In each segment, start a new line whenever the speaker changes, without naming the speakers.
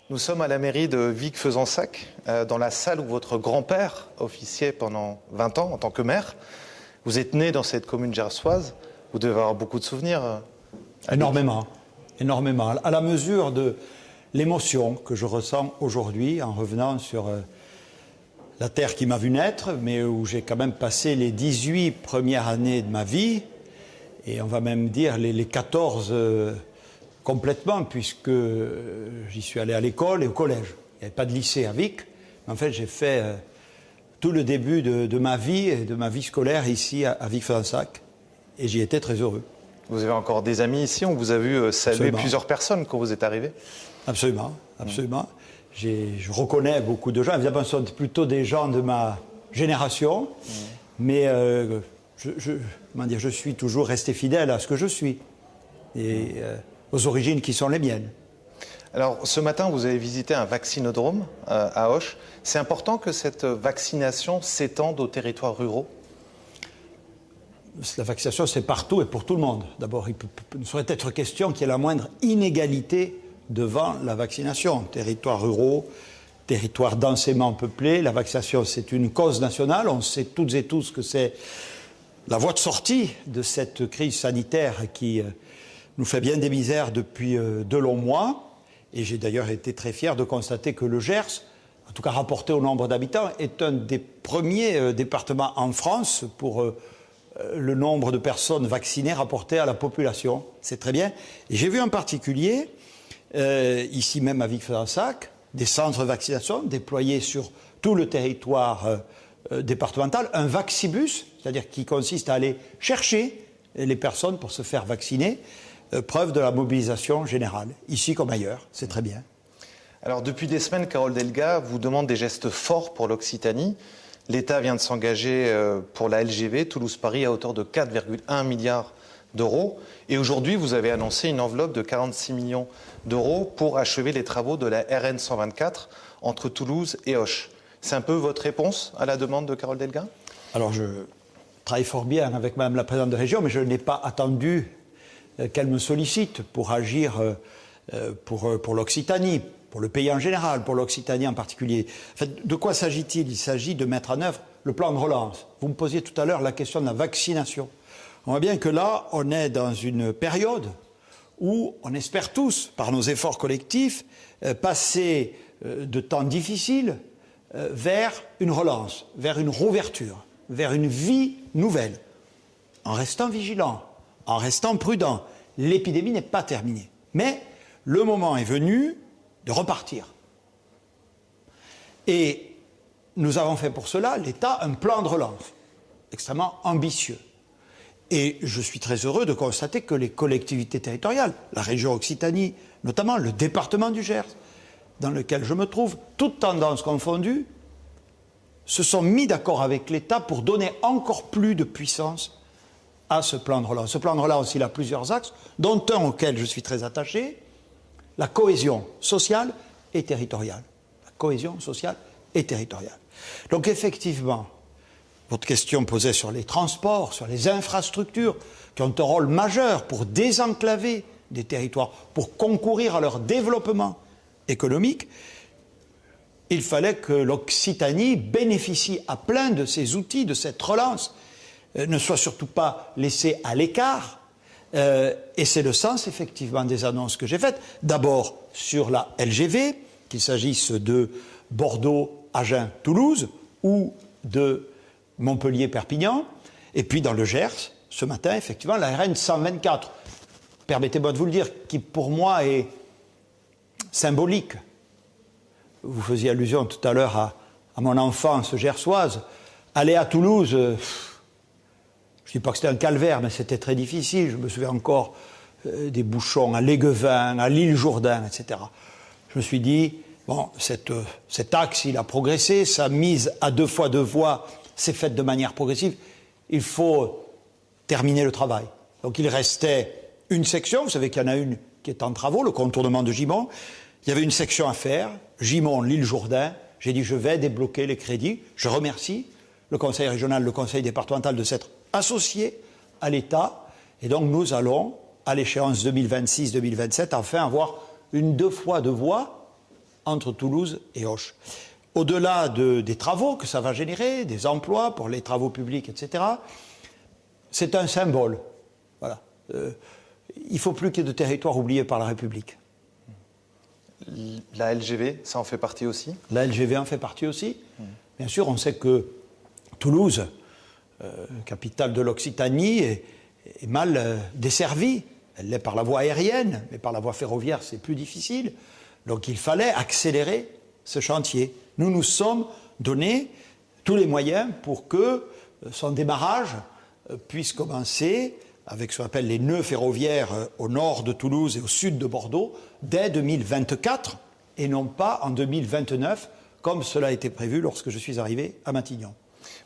Nous sommes à la mairie de Vic-Fezensac, dans la salle où votre grand-père officiait pendant 20 ans en tant que maire. Vous êtes né dans cette commune gersoise, vous devez avoir beaucoup de souvenirs.
Énormément, énormément. À la mesure de l'émotion que je ressens aujourd'hui en revenant sur la terre qui m'a vu naître, mais où j'ai quand même passé les 18 premières années de ma vie, et on va même dire les 14 complètement, puisque j'y suis allé à l'école et au collège. Il n'y avait pas de lycée à Vic, mais en fait j'ai fait tout le début de ma vie et de ma vie scolaire ici à Vic-Fezensac, et j'y étais très heureux.
Vous avez encore des amis ici? On vous a vu saluer plusieurs personnes quand vous êtes arrivé?
Absolument, absolument. Je reconnais beaucoup de gens, évidemment ce sont plutôt des gens de ma génération, mais je suis toujours resté fidèle à ce que je suis et aux origines qui sont les miennes.
Alors ce matin vous avez visité un vaccinodrome à Auch. C'est important que cette vaccination s'étende aux territoires ruraux?
La vaccination c'est partout et pour tout le monde. D'abord il ne saurait être question qu'il y ait la moindre inégalité devant la vaccination. Territoires ruraux, territoires densément peuplés, la vaccination c'est une cause nationale. On sait toutes et tous que c'est la voie de sortie de cette crise sanitaire qui nous fait bien des misères depuis de longs mois. Et j'ai d'ailleurs été très fier de constater que le Gers, en tout cas rapporté au nombre d'habitants, est un des premiers départements en France pour le nombre de personnes vaccinées rapportées à la population. C'est très bien. Et j'ai vu en particulier, ici même à Vic-Fezensac, des centres de vaccination déployés sur tout le territoire départemental, un vaccibus, c'est-à-dire qui consiste à aller chercher les personnes pour se faire vacciner, preuve de la mobilisation générale, ici comme ailleurs, c'est très bien.
Alors depuis des semaines, Carole Delga vous demande des gestes forts pour l'Occitanie. L'État vient de s'engager pour la LGV Toulouse-Paris à hauteur de 4,1 milliards d'euros. Et aujourd'hui, vous avez annoncé une enveloppe de 46 millions d'euros pour achever les travaux de la RN 124 entre Toulouse et Auch. C'est un peu votre réponse à la demande de Carole Delga?
Alors je travaille fort bien avec Madame la Présidente de région, mais je n'ai pas attendu qu'elle me sollicite pour agir pour l'Occitanie, pour le pays en général, pour l'Occitanie en particulier. En fait, de quoi s'agit-il? Il s'agit de mettre en œuvre le plan de relance. Vous me posiez tout à l'heure la question de la vaccination. On voit bien que là, on est dans une période où on espère tous, par nos efforts collectifs, passer de temps difficiles vers une relance, vers une rouverture, vers une vie nouvelle, en restant vigilant, en restant prudent. L'épidémie n'est pas terminée. Mais le moment est venu de repartir. Et nous avons fait pour cela, l'État, un plan de relance extrêmement ambitieux. Et je suis très heureux de constater que les collectivités territoriales, la région Occitanie, notamment le département du Gers, dans lequel je me trouve, toutes tendances confondues, se sont mis d'accord avec l'État pour donner encore plus de puissance à ce plan de relance. Ce plan de relance, il a plusieurs axes, dont un auquel je suis très attaché, la cohésion sociale et territoriale. La cohésion sociale et territoriale. Donc effectivement, votre question posée sur les transports, sur les infrastructures, qui ont un rôle majeur pour désenclaver des territoires, pour concourir à leur développement économique, il fallait que l'Occitanie bénéficie à plein de ces outils, de cette relance, ne soit surtout pas laissée à l'écart. Et c'est le sens, effectivement, des annonces que j'ai faites. D'abord sur la LGV, qu'il s'agisse de Bordeaux, Agen, Toulouse, ou de Montpellier-Perpignan, et puis dans le Gers, ce matin, effectivement, la RN 124. Permettez-moi de vous le dire, qui pour moi est symbolique. Vous faisiez allusion tout à l'heure à mon enfance gersoise. Aller à Toulouse, je ne dis pas que c'était un calvaire, mais c'était très difficile. Je me souviens encore des bouchons à Léguevin, à l'île Jourdain, etc. Je me suis dit, bon, cet axe, il a progressé, sa mise à 2 fois 2 voies s'est faite de manière progressive. Il faut terminer le travail. Donc il restait une section, vous savez qu'il y en a une qui est en travaux, le contournement de Gimont. Il y avait une section à faire, Gimont, l'île Jourdain. J'ai dit, je vais débloquer les crédits. Je remercie le conseil régional, le conseil départemental de s'être associés à l'État. Et donc nous allons, à l'échéance 2026-2027, enfin avoir une 2 fois 2 voies entre Toulouse et Auch. Au-delà des travaux que ça va générer, des emplois pour les travaux publics, etc., c'est un symbole. Voilà. Il ne faut plus qu'il y ait de territoire oublié par la République.
La LGV, ça en fait partie aussi?
La LGV en fait partie aussi. Bien sûr, on sait que Toulouse, capitale de l'Occitanie, est mal desservie. Elle l'est par la voie aérienne, mais par la voie ferroviaire, c'est plus difficile. Donc il fallait accélérer ce chantier. Nous nous sommes donné tous les moyens pour que son démarrage puisse commencer avec ce qu'on appelle les nœuds ferroviaires au nord de Toulouse et au sud de Bordeaux, dès 2024, et non pas en 2029, comme cela a été prévu lorsque je suis arrivé à Matignon.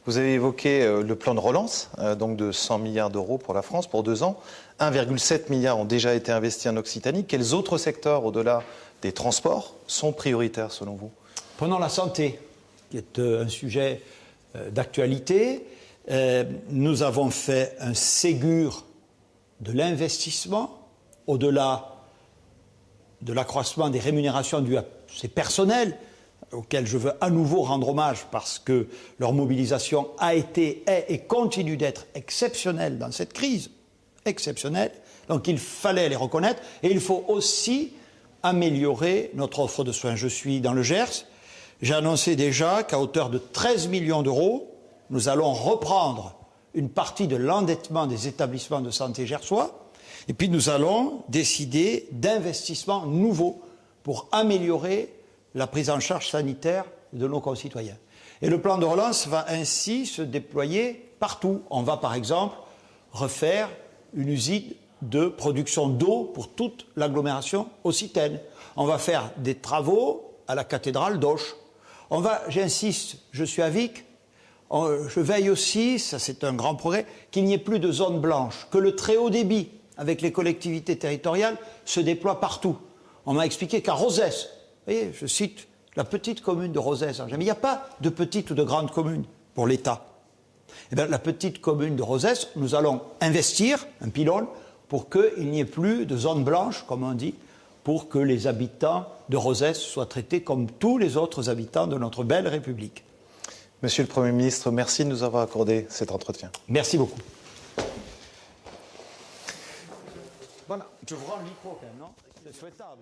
Vous avez évoqué le plan de relance, donc de 100 milliards d'euros pour la France pour 2 ans. 1,7 milliard ont déjà été investis en Occitanie. Quels autres secteurs, au-delà des transports, sont prioritaires selon vous?
Prenons la santé, qui est un sujet d'actualité. Nous avons fait un Ségur de l'investissement, au-delà de l'accroissement des rémunérations dues à ces personnels, auxquels je veux à nouveau rendre hommage parce que leur mobilisation a été, est et continue d'être exceptionnelle dans cette crise, exceptionnelle. Donc il fallait les reconnaître et il faut aussi améliorer notre offre de soins. Je suis dans le Gers, j'ai annoncé déjà qu'à hauteur de 13 millions d'euros, nous allons reprendre une partie de l'endettement des établissements de santé gersois et puis nous allons décider d'investissements nouveaux pour améliorer la prise en charge sanitaire de nos concitoyens. Et le plan de relance va ainsi se déployer partout. On va par exemple refaire une usine de production d'eau pour toute l'agglomération occitane. On va faire des travaux à la cathédrale d'Auch. J'insiste, je suis à Vic, je veille aussi, ça c'est un grand progrès, qu'il n'y ait plus de zones blanches, que le très haut débit avec les collectivités territoriales se déploie partout. On m'a expliqué qu'à Rozès, vous voyez, je cite la petite commune de Rozès, mais il n'y a pas de petite ou de grande commune pour l'État. Eh bien, la petite commune de Rozès, nous allons investir un pylône pour qu'il n'y ait plus de zones blanches, comme on dit, pour que les habitants de Rozès soient traités comme tous les autres habitants de notre belle République.
Monsieur le Premier ministre, merci de nous avoir accordé cet entretien.
Merci beaucoup. Voilà. Je vous rends le micro quand même, non? C'est souhaitable.